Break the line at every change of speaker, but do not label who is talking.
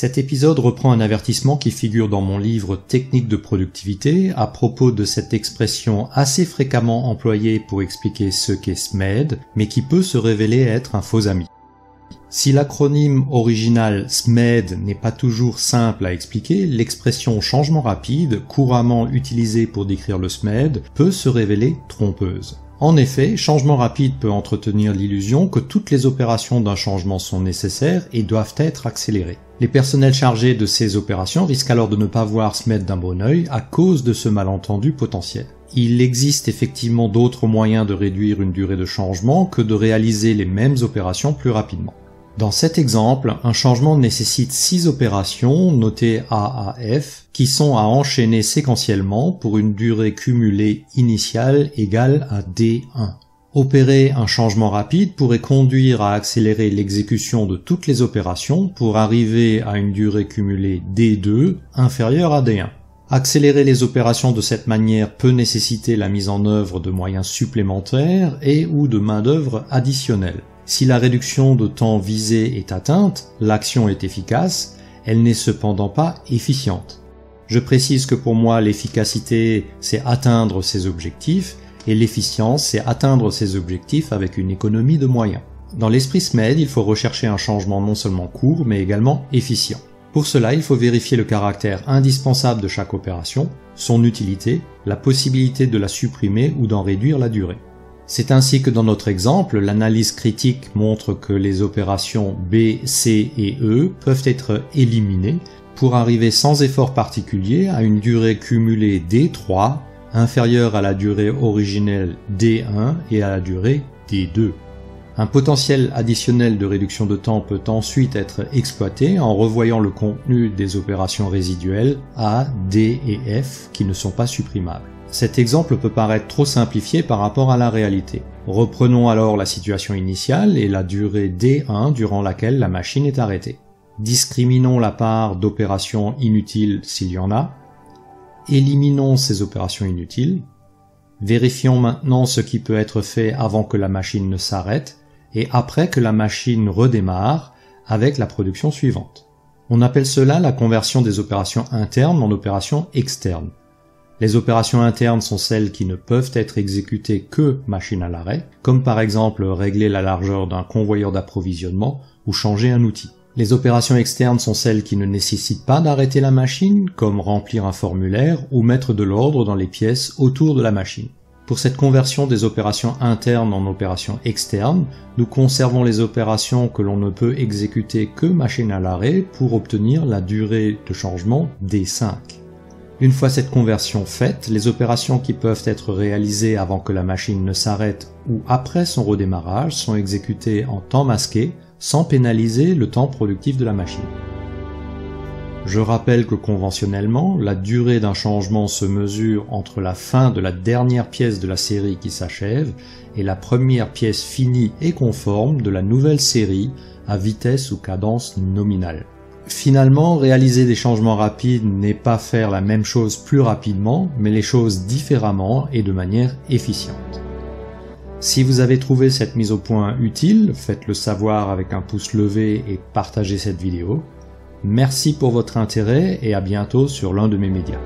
Cet épisode reprend un avertissement qui figure dans mon livre Techniques de productivité à propos de cette expression assez fréquemment employée pour expliquer ce qu'est SMAID, mais qui peut se révéler être un faux ami. Si l'acronyme original SMAID n'est pas toujours simple à expliquer, l'expression changement rapide, couramment utilisée pour décrire le SMAID, peut se révéler trompeuse. En effet, changement rapide peut entretenir l'illusion que toutes les opérations d'un changement sont nécessaires et doivent être accélérées. Les personnels chargés de ces opérations risquent alors de ne pas voir SMAID d'un bon œil à cause de ce malentendu potentiel. Il existe effectivement d'autres moyens de réduire une durée de changement que de réaliser les mêmes opérations plus rapidement. Dans cet exemple, un changement nécessite 6 opérations, notées A à F, qui sont à enchaîner séquentiellement pour une durée cumulée initiale égale à D1. Opérer un changement rapide pourrait conduire à accélérer l'exécution de toutes les opérations pour arriver à une durée cumulée D2 inférieure à D1. Accélérer les opérations de cette manière peut nécessiter la mise en œuvre de moyens supplémentaires et ou de main-d'œuvre additionnelle. Si la réduction de temps visée est atteinte, l'action est efficace, elle n'est cependant pas efficiente. Je précise que pour moi, l'efficacité, c'est atteindre ses objectifs, et l'efficience, c'est atteindre ses objectifs avec une économie de moyens. Dans l'esprit SMAID, il faut rechercher un changement non seulement court, mais également efficient. Pour cela, il faut vérifier le caractère indispensable de chaque opération, son utilité, la possibilité de la supprimer ou d'en réduire la durée. C'est ainsi que dans notre exemple, l'analyse critique montre que les opérations B, C et E peuvent être éliminées pour arriver sans effort particulier à une durée cumulée D3 inférieure à la durée originelle D1 et à la durée D2. Un potentiel additionnel de réduction de temps peut ensuite être exploité en revoyant le contenu des opérations résiduelles A, D et F qui ne sont pas supprimables. Cet exemple peut paraître trop simplifié par rapport à la réalité. Reprenons alors la situation initiale et la durée D1 durant laquelle la machine est arrêtée. Discriminons la part d'opérations inutiles s'il y en a. Éliminons ces opérations inutiles. Vérifions maintenant ce qui peut être fait avant que la machine ne s'arrête et après que la machine redémarre avec la production suivante. On appelle cela la conversion des opérations internes en opérations externes. Les opérations internes sont celles qui ne peuvent être exécutées que machine à l'arrêt, comme par exemple régler la largeur d'un convoyeur d'approvisionnement ou changer un outil. Les opérations externes sont celles qui ne nécessitent pas d'arrêter la machine, comme remplir un formulaire ou mettre de l'ordre dans les pièces autour de la machine. Pour cette conversion des opérations internes en opérations externes, nous conservons les opérations que l'on ne peut exécuter que machine à l'arrêt pour obtenir la durée de changement D5. Une fois cette conversion faite, les opérations qui peuvent être réalisées avant que la machine ne s'arrête ou après son redémarrage sont exécutées en temps masqué sans pénaliser le temps productif de la machine. Je rappelle que conventionnellement, la durée d'un changement se mesure entre la fin de la dernière pièce de la série qui s'achève et la première pièce finie et conforme de la nouvelle série à vitesse ou cadence nominale. Finalement, réaliser des changements rapides n'est pas faire la même chose plus rapidement, mais les choses différemment et de manière efficiente. Si vous avez trouvé cette mise au point utile, faites-le savoir avec un pouce levé et partagez cette vidéo. Merci pour votre intérêt et à bientôt sur l'un de mes médias.